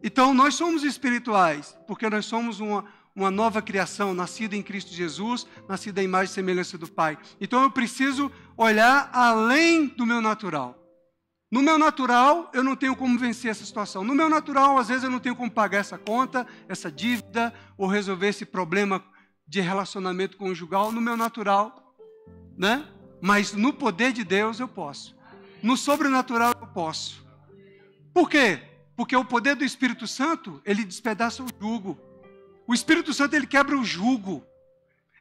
Então nós somos espirituais, porque nós somos uma nova criação, nascida em Cristo Jesus, nascida à imagem e semelhança do Pai. Então eu preciso olhar além do meu natural. No meu natural, eu não tenho como vencer essa situação. No meu natural, às vezes eu não tenho como pagar essa conta, essa dívida, ou resolver esse problema de relacionamento conjugal. No meu natural, né? Mas no poder de Deus eu posso. No sobrenatural eu posso. Por quê? Porque o poder do Espírito Santo, ele despedaça o jugo. O Espírito Santo, ele quebra o jugo.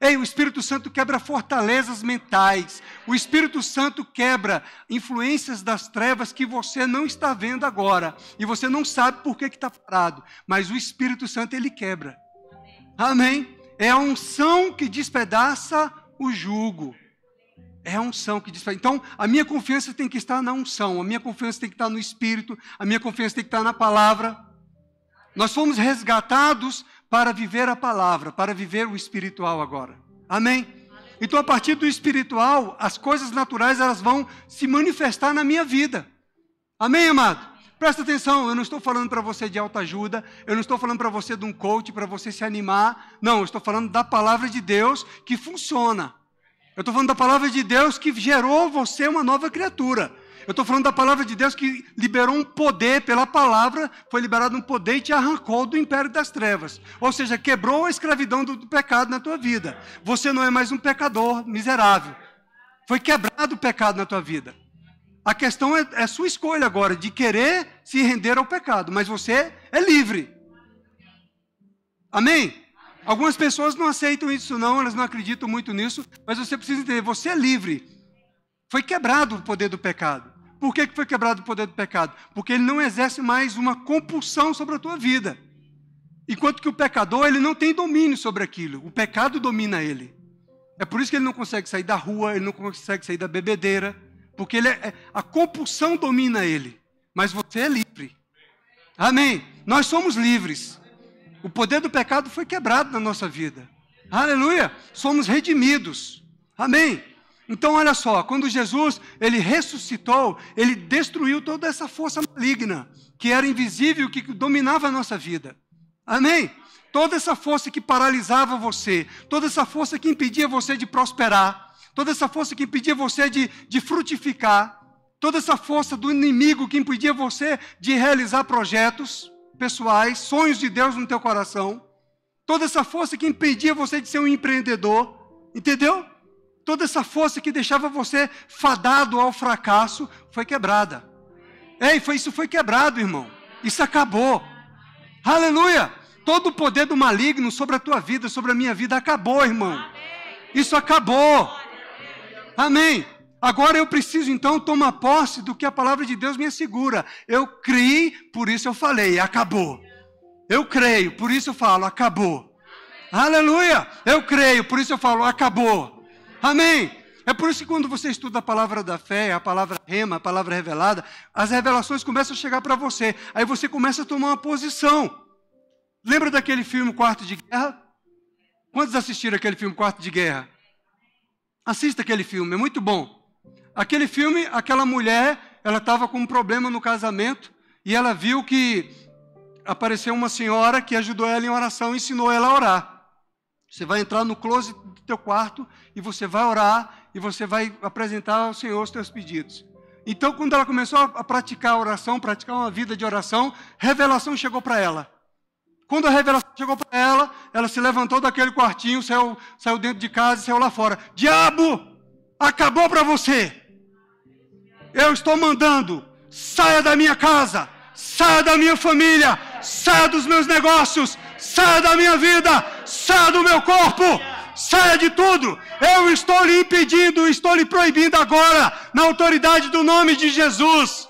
Ei, o Espírito Santo quebra fortalezas mentais. O Espírito Santo quebra influências das trevas que você não está vendo agora. E você não sabe por que está parado. Mas o Espírito Santo, ele quebra. Amém? É a unção que despedaça o jugo. É a unção que despedaça. Então, a minha confiança tem que estar na unção. A minha confiança tem que estar no Espírito. A minha confiança tem que estar na palavra. Nós fomos resgatados para viver a palavra, para viver o espiritual agora. Amém? Então, a partir do espiritual, as coisas naturais, elas vão se manifestar na minha vida. Amém, amado? Presta atenção, eu não estou falando para você de autoajuda, eu não estou falando para você de um coach, para você se animar. Não, eu estou falando da palavra de Deus que funciona. Eu estou falando da palavra de Deus que gerou você uma nova criatura. Eu estou falando da palavra de Deus que liberou um poder pela palavra, foi liberado um poder e te arrancou do império das trevas. Ou seja, quebrou a escravidão do pecado na tua vida. Você não é mais um pecador miserável. Foi quebrado o pecado na tua vida. A questão é sua escolha agora, de querer se render ao pecado. Mas você é livre. Amém? Algumas pessoas não aceitam isso não, elas não acreditam muito nisso. Mas você precisa entender, você é livre. Foi quebrado o poder do pecado. Por que foi quebrado o poder do pecado? Porque ele não exerce mais uma compulsão sobre a tua vida. Enquanto que o pecador, ele não tem domínio sobre aquilo. O pecado domina ele. É por isso que ele não consegue sair da rua, ele não consegue sair da bebedeira. Porque a compulsão domina ele. Mas você é livre. Amém? Nós somos livres. O poder do pecado foi quebrado na nossa vida. Aleluia! Somos redimidos. Amém? Então, olha só, quando Jesus, ele ressuscitou, ele destruiu toda essa força maligna, que era invisível, que dominava a nossa vida. Amém? Toda essa força que paralisava você, toda essa força que impedia você de prosperar, toda essa força que impedia você de frutificar, toda essa força do inimigo que impedia você de realizar projetos pessoais, sonhos de Deus no teu coração, toda essa força que impedia você de ser um empreendedor, entendeu? Toda essa força que deixava você fadado ao fracasso foi quebrada. Ei, isso foi quebrado, irmão. Isso acabou. Aleluia! Todo o poder do maligno sobre a tua vida, sobre a minha vida, acabou, irmão. Isso acabou. Amém. Agora eu preciso, então, tomar posse do que a palavra de Deus me assegura. Eu criei, por isso eu falei, acabou. Eu creio, por isso eu falo, acabou. Aleluia! Eu creio, por isso eu falo, acabou. Amém? É por isso que quando você estuda a palavra da fé, a palavra rema, a palavra revelada, as revelações começam a chegar para você. Aí você começa a tomar uma posição. Lembra daquele filme Quarto de Guerra? Quantos assistiram aquele filme Quarto de Guerra? Assista aquele filme, é muito bom. Aquele filme, aquela mulher, ela estava com um problema no casamento e ela viu que apareceu uma senhora que ajudou ela em oração e ensinou ela a orar. Você vai entrar no closet do teu quarto e você vai orar e você vai apresentar ao Senhor os teus pedidos. Então, quando ela começou a praticar a oração, praticar uma vida de oração, revelação chegou para ela. Quando a revelação chegou para ela, ela se levantou daquele quartinho, saiu dentro de casa e saiu lá fora. Diabo, acabou para você. Eu estou mandando, saia da minha casa, saia da minha família, saia dos meus negócios, saia da minha vida, saia do meu corpo, saia de tudo. Eu estou lhe impedindo, estou lhe proibindo agora, na autoridade do nome de Jesus.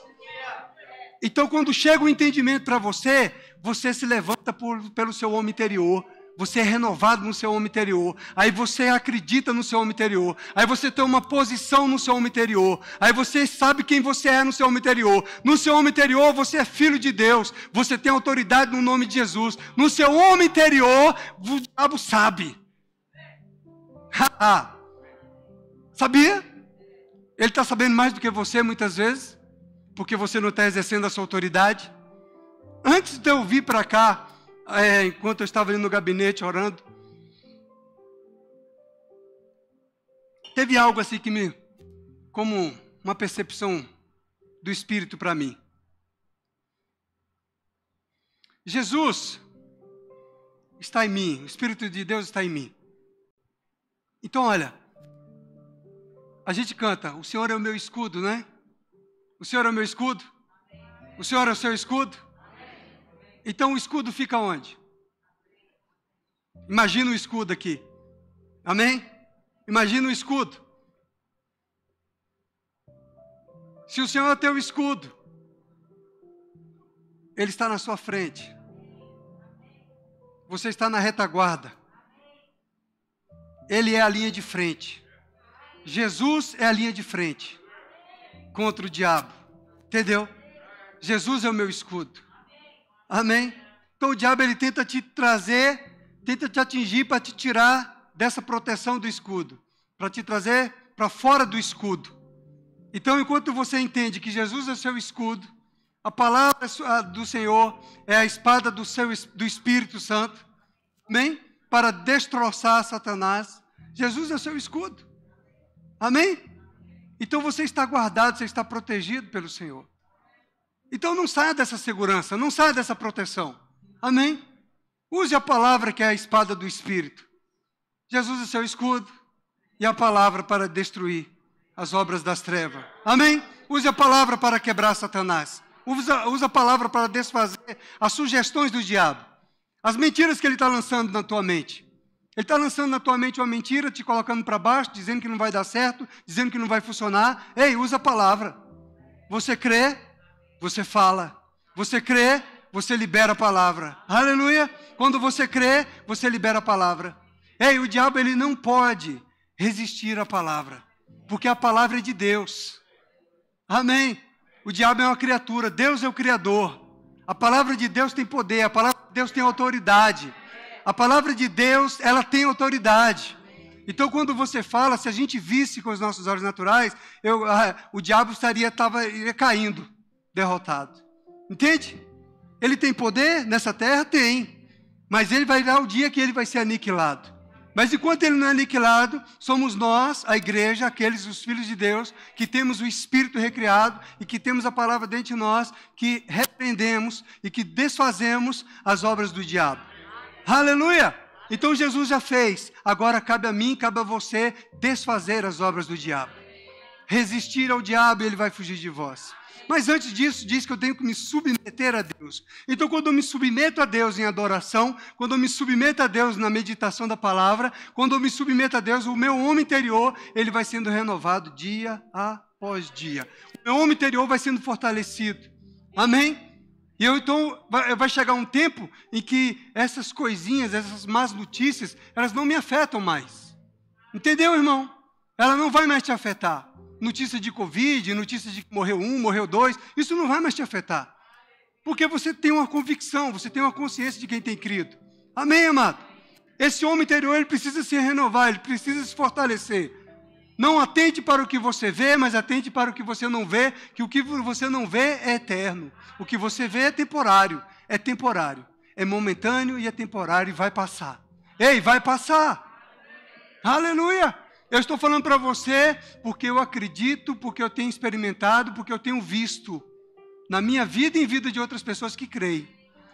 Então, quando chega o entendimento para você, você se levanta pelo seu homem interior. Você é renovado no seu homem interior. Aí você acredita no seu homem interior. Aí você tem uma posição no seu homem interior. Aí você sabe quem você é no seu homem interior. No seu homem interior você é filho de Deus. Você tem autoridade no nome de Jesus. No seu homem interior o diabo sabe. Sabia? Ele está sabendo mais do que você muitas vezes. Porque você não está exercendo a sua autoridade. Antes de eu vir para cá, enquanto eu estava ali no gabinete orando, teve algo assim como uma percepção do Espírito para mim. Jesus está em mim, o Espírito de Deus está em mim. Então olha, a gente canta, o Senhor é o meu escudo, né? O Senhor é o meu escudo? O Senhor é o seu escudo? Então o escudo fica onde? Imagina o escudo aqui. Amém? Imagina o escudo. Se o Senhor é teu escudo, Ele está na sua frente. Você está na retaguarda. Ele é a linha de frente. Jesus é a linha de frente contra o diabo. Entendeu? Jesus é o meu escudo. Amém? Então o diabo ele tenta te trazer, tenta te atingir para te tirar dessa proteção do escudo, para te trazer para fora do escudo. Então enquanto você entende que Jesus é o seu escudo, a palavra do Senhor é a espada do Espírito Santo, amém? Para destroçar Satanás, Jesus é o seu escudo. Amém? Então você está guardado, você está protegido pelo Senhor. Então não saia dessa segurança, não saia dessa proteção. Amém? Use a palavra que é a espada do Espírito. Jesus é seu escudo e a palavra para destruir as obras das trevas. Amém? Use a palavra para quebrar Satanás. Use a palavra para desfazer as sugestões do diabo. As mentiras que ele está lançando na tua mente. Ele está lançando na tua mente uma mentira, te colocando para baixo, dizendo que não vai dar certo, dizendo que não vai funcionar. Ei, usa a palavra. Você crê? Você fala. Você crê, você libera a palavra. Aleluia! Quando você crê, você libera a palavra. Ei, o diabo ele não pode resistir à palavra, porque a palavra é de Deus. Amém? O diabo é uma criatura, Deus é o Criador. A palavra de Deus tem poder, a palavra de Deus tem autoridade. A palavra de Deus, ela tem autoridade. Então, quando você fala, se a gente visse com os nossos olhos naturais, o diabo estaria caindo. Derrotado. Entende? Ele tem poder nessa terra? Tem. Mas ele vai dar o dia que ele vai ser aniquilado. Mas enquanto ele não é aniquilado, somos nós, a igreja, os filhos de Deus, que temos o Espírito recriado e que temos a palavra dentro de nós, que repreendemos e que desfazemos as obras do diabo. Aleluia! Então Jesus já fez. Agora cabe a mim, cabe a você desfazer as obras do diabo. Resistir ao diabo e ele vai fugir de vós. Mas antes disso, diz que eu tenho que me submeter a Deus. Então, quando eu me submeto a Deus em adoração, quando eu me submeto a Deus na meditação da palavra, quando eu me submeto a Deus, o meu homem interior, ele vai sendo renovado dia após dia. O meu homem interior vai sendo fortalecido. Amém? E então, vai chegar um tempo em que essas coisinhas, essas más notícias, elas não me afetam mais. Entendeu, irmão? Ela não vai mais te afetar. Notícia de Covid, notícia de que morreu um, morreu dois, isso não vai mais te afetar. Porque você tem uma convicção, você tem uma consciência de quem tem crido. Amém, amado? Esse homem interior, ele precisa se renovar, ele precisa se fortalecer. Não atente para o que você vê, mas atente para o que você não vê, que o que você não vê é eterno. O que você vê é temporário, é momentâneo e é temporário e vai passar. Ei, vai passar. Aleluia! Eu estou falando para você porque eu acredito, porque eu tenho experimentado, porque eu tenho visto na minha vida e em vida de outras pessoas que creem.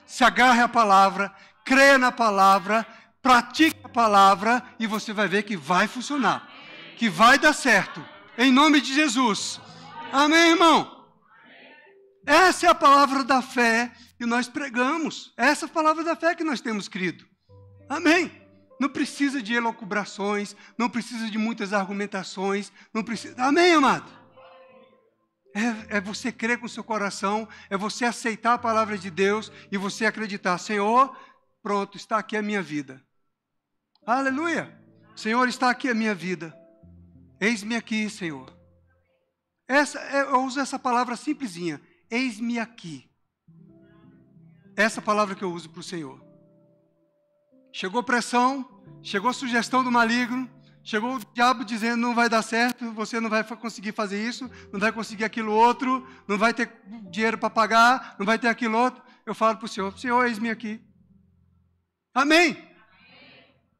Se agarre à palavra, creia na palavra, pratique a palavra e você vai ver que vai funcionar, que vai dar certo. Em nome de Jesus. Amém, irmão? Essa é a palavra da fé que nós pregamos. Essa é a palavra da fé que nós temos crido. Amém? Não precisa de elucubrações, não precisa de muitas argumentações, não precisa. Amém, amado? É você crer com o seu coração, é você aceitar a palavra de Deus e você acreditar, Senhor, pronto, está aqui a minha vida. Aleluia! Senhor, está aqui a minha vida. Eis-me aqui, Senhor. Eu uso essa palavra simplesinha, eis-me aqui. Essa palavra que eu uso para o Senhor. Chegou pressão, chegou sugestão do maligno, chegou o diabo dizendo não vai dar certo, você não vai conseguir fazer isso, não vai conseguir aquilo outro, não vai ter dinheiro para pagar, não vai ter aquilo outro. Eu falo para o Senhor, Senhor, eis-me aqui. Amém?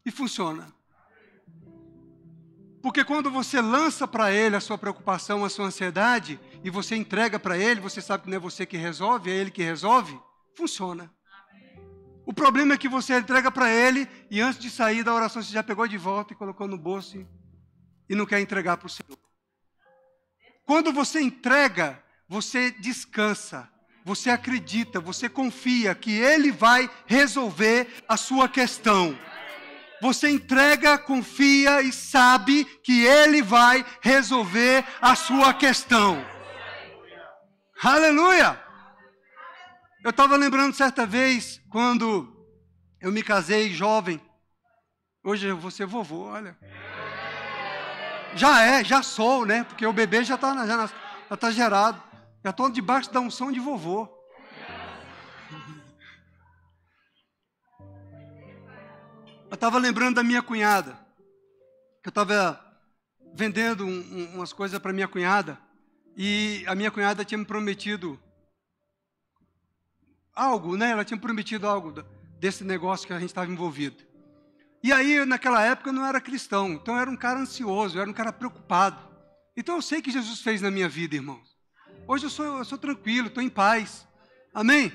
E funciona. Porque quando você lança para Ele a sua preocupação, a sua ansiedade, e você entrega para Ele, você sabe que não é você que resolve, é Ele que resolve, funciona. O problema é que você entrega para Ele e antes de sair da oração você já pegou de volta e colocou no bolso e não quer entregar para o Senhor. Quando você entrega, você descansa, você acredita, você confia que Ele vai resolver a sua questão. Você entrega, confia e sabe que Ele vai resolver a sua questão. Aleluia! Eu estava lembrando certa vez, quando eu me casei jovem. Hoje eu vou ser vovô, olha. Já sou, né? Porque o bebê já está gerado. Já estou debaixo da unção de vovô. Eu estava lembrando da minha cunhada. Que eu estava vendendo umas coisas para minha cunhada. E a minha cunhada tinha me prometido algo, né? Ela tinha prometido algo desse negócio que a gente estava envolvido. E aí, naquela época, eu não era cristão. Então, eu era um cara ansioso, eu era um cara preocupado. Então, eu sei o que Jesus fez na minha vida, irmãos. Hoje eu sou tranquilo, estou em paz. Amém?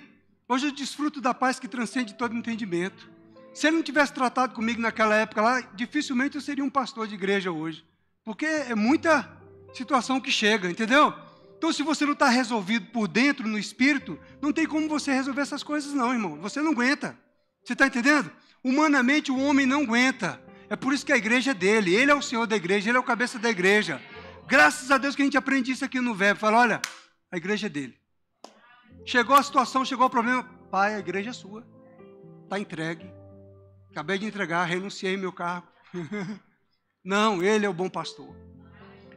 Hoje eu desfruto da paz que transcende todo entendimento. Se ele não tivesse tratado comigo naquela época lá, dificilmente eu seria um pastor de igreja hoje. Porque é muita situação que chega, entendeu? Então, se você não está resolvido por dentro, no espírito, não tem como você resolver essas coisas não, irmão. Você não aguenta. Você está entendendo? Humanamente, o homem não aguenta. É por isso que a igreja é dele. Ele é o Senhor da igreja, ele é o cabeça da igreja. Graças a Deus que a gente aprende isso aqui no verbo. Fala, olha, a igreja é dele. Chegou a situação, chegou o problema. Pai, a igreja é sua. Está entregue. Acabei de entregar, renunciei meu cargo. Não, ele é o bom pastor.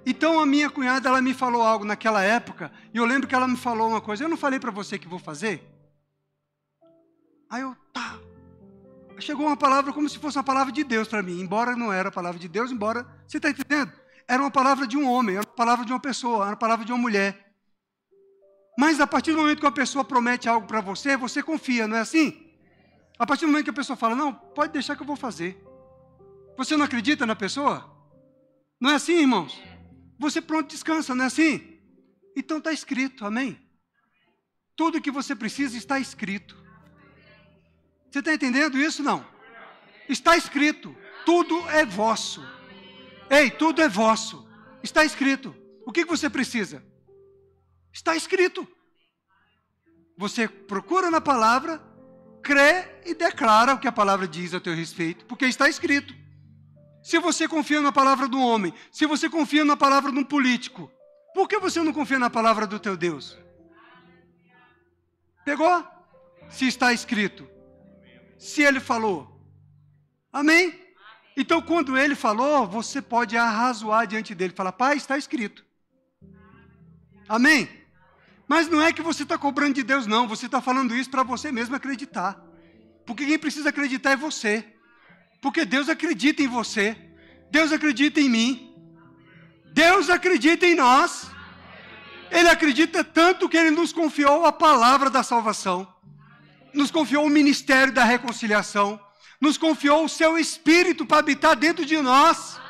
Então a minha cunhada, ela me falou algo naquela época, e eu lembro que ela me falou uma coisa, eu não falei para você que vou fazer? Aí tá. Chegou uma palavra como se fosse uma palavra de Deus para mim, embora não era a palavra de Deus, embora, você está entendendo? Era uma palavra de um homem, era uma palavra de uma pessoa, era uma palavra de uma mulher. Mas a partir do momento que uma pessoa promete algo para você, você confia, não é assim? A partir do momento que a pessoa fala, não, pode deixar que eu vou fazer. Você não acredita na pessoa? Não é assim, irmãos? Você pronto descansa, não é assim? Então está escrito, amém? Tudo que você precisa está escrito. Você está entendendo isso? Não. Está escrito, tudo é vosso. Ei, tudo é vosso. Está escrito. O que você precisa? Está escrito. Você procura na palavra, crê e declara o que a palavra diz a teu respeito, porque está escrito. Se você confia na palavra do homem, se você confia na palavra de um político, por que você não confia na palavra do teu Deus? Pegou? Se está escrito. Se ele falou. Amém? Então, quando ele falou, você pode arrazoar diante dele. Falar, pai, está escrito. Amém? Mas não é que você está cobrando de Deus, não. Você está falando isso para você mesmo acreditar. Porque quem precisa acreditar é você. Porque Deus acredita em você. Deus acredita em mim. Deus acredita em nós. Ele acredita tanto que Ele nos confiou a palavra da salvação. Nos confiou o ministério da reconciliação. Nos confiou o seu Espírito para habitar dentro de nós.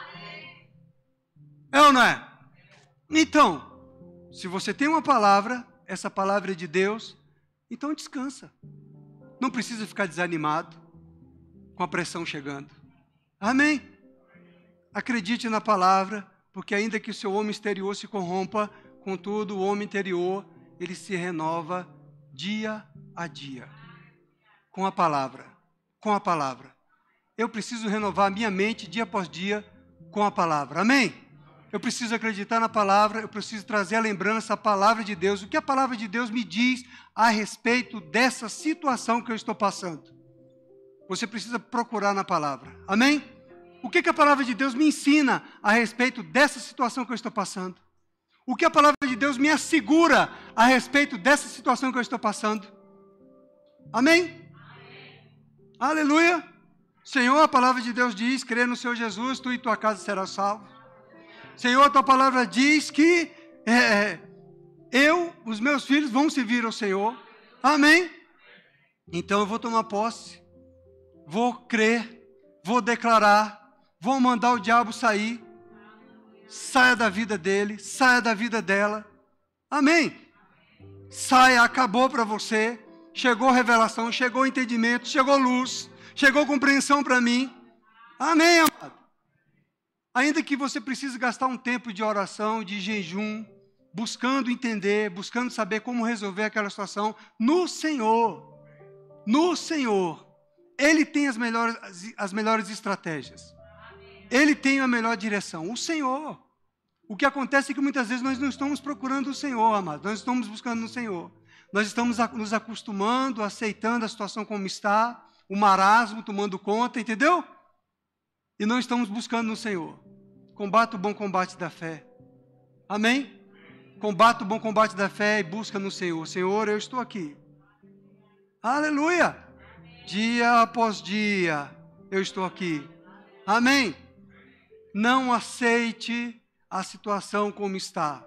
É ou não é? Então, se você tem uma palavra, essa palavra é de Deus, então descansa. Não precisa ficar desanimado com a pressão chegando. Amém? Acredite na palavra, porque ainda que o seu homem exterior se corrompa, contudo o homem interior ele se renova dia a dia. Com a palavra. Com a palavra. Eu preciso renovar a minha mente dia após dia com a palavra. Amém? Eu preciso acreditar na palavra, eu preciso trazer à lembrança a palavra de Deus. O que a palavra de Deus me diz a respeito dessa situação que eu estou passando? Você precisa procurar na palavra. Amém? O que a palavra de Deus me ensina a respeito dessa situação que eu estou passando? O que a palavra de Deus me assegura a respeito dessa situação que eu estou passando? Amém? Aleluia! Senhor, a palavra de Deus diz, crê no Senhor Jesus, tu e tua casa serás salvo. Senhor, a tua palavra diz que os meus filhos vão servir ao Senhor. Amém? Então eu vou tomar posse, vou crer, vou declarar, vou mandar o diabo sair. Saia da vida dele, saia da vida dela. Amém? Saia, acabou para você. Chegou revelação, chegou entendimento, chegou luz, chegou compreensão para mim. Amém, amado? Ainda que você precise gastar um tempo de oração, de jejum, buscando entender, buscando saber como resolver aquela situação, no Senhor, Ele tem as melhores estratégias. Ele tem a melhor direção, o Senhor. O que acontece é que muitas vezes nós não estamos procurando o Senhor, amados. Nós estamos buscando no Senhor. Nós estamos nos acostumando, aceitando a situação como está, o marasmo tomando conta, entendeu? E não estamos buscando no Senhor. Combata o bom combate da fé. Amém? Combata o bom combate da fé e busca no Senhor. Senhor, eu estou aqui. Aleluia! Dia após dia, eu estou aqui. Amém? Não aceite a situação como está.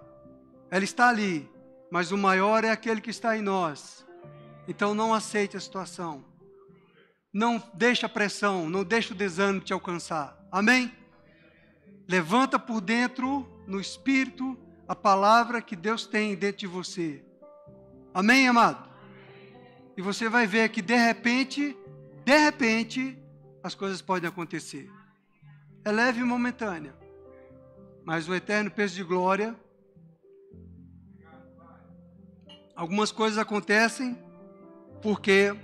Ela está ali, mas o maior é aquele que está em nós. Então não aceite a situação. Não deixe a pressão, não deixe o desânimo te alcançar. Amém? Levanta por dentro, no Espírito, a palavra que Deus tem dentro de você. Amém, amado? E você vai ver que de repente, as coisas podem acontecer. É leve e momentânea, mas o eterno peso de glória. Algumas coisas acontecem porque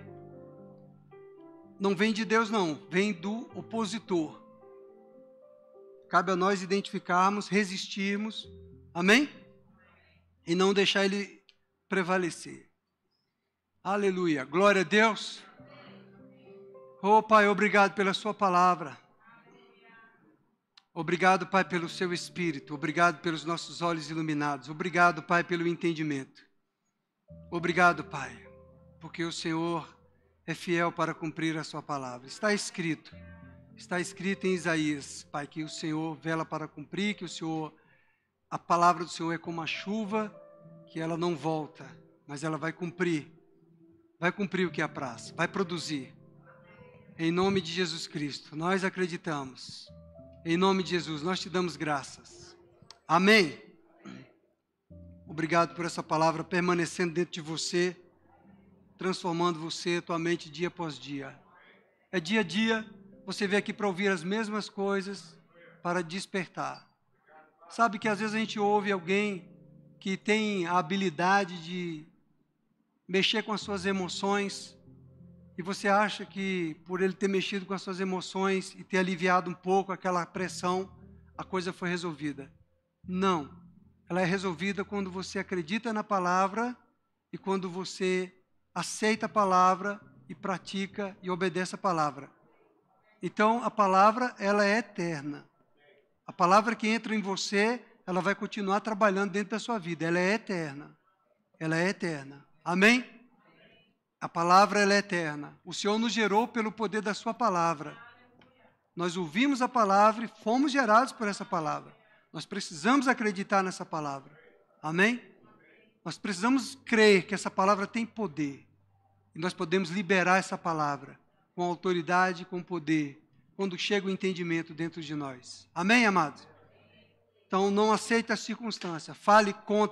não vem de Deus não, vem do opositor. Cabe a nós identificarmos, resistirmos, amém? E não deixar ele prevalecer. Aleluia, glória a Deus. Oh Pai, obrigado pela sua palavra. Obrigado, Pai, pelo seu Espírito. Obrigado pelos nossos olhos iluminados. Obrigado, Pai, pelo entendimento. Obrigado, Pai, porque o Senhor é fiel para cumprir a sua palavra. Está escrito em Isaías, Pai, que o Senhor vela para cumprir, que a palavra do Senhor é como a chuva, que ela não volta, mas ela vai cumprir o que apraz, vai produzir. Em nome de Jesus Cristo, nós acreditamos. Em nome de Jesus, nós te damos graças. Amém. Obrigado por essa palavra permanecendo dentro de você, transformando você, tua mente dia após dia. É dia a dia, você vem aqui para ouvir as mesmas coisas, para despertar. Sabe que às vezes a gente ouve alguém que tem a habilidade de mexer com as suas emoções, e você acha que por ele ter mexido com as suas emoções e ter aliviado um pouco aquela pressão, a coisa foi resolvida. Não. Ela é resolvida quando você acredita na palavra e quando você aceita a palavra e pratica e obedece a palavra. Então, a palavra, ela é eterna. A palavra que entra em você, ela vai continuar trabalhando dentro da sua vida. Ela é eterna. Ela é eterna. Amém? A palavra, ela é eterna. O Senhor nos gerou pelo poder da sua palavra. Nós ouvimos a palavra e fomos gerados por essa palavra. Nós precisamos acreditar nessa palavra. Amém? Nós precisamos crer que essa palavra tem poder. E nós podemos liberar essa palavra com autoridade, com poder, quando chega o entendimento dentro de nós. Amém, amados? Então, não aceite a circunstância. Fale contra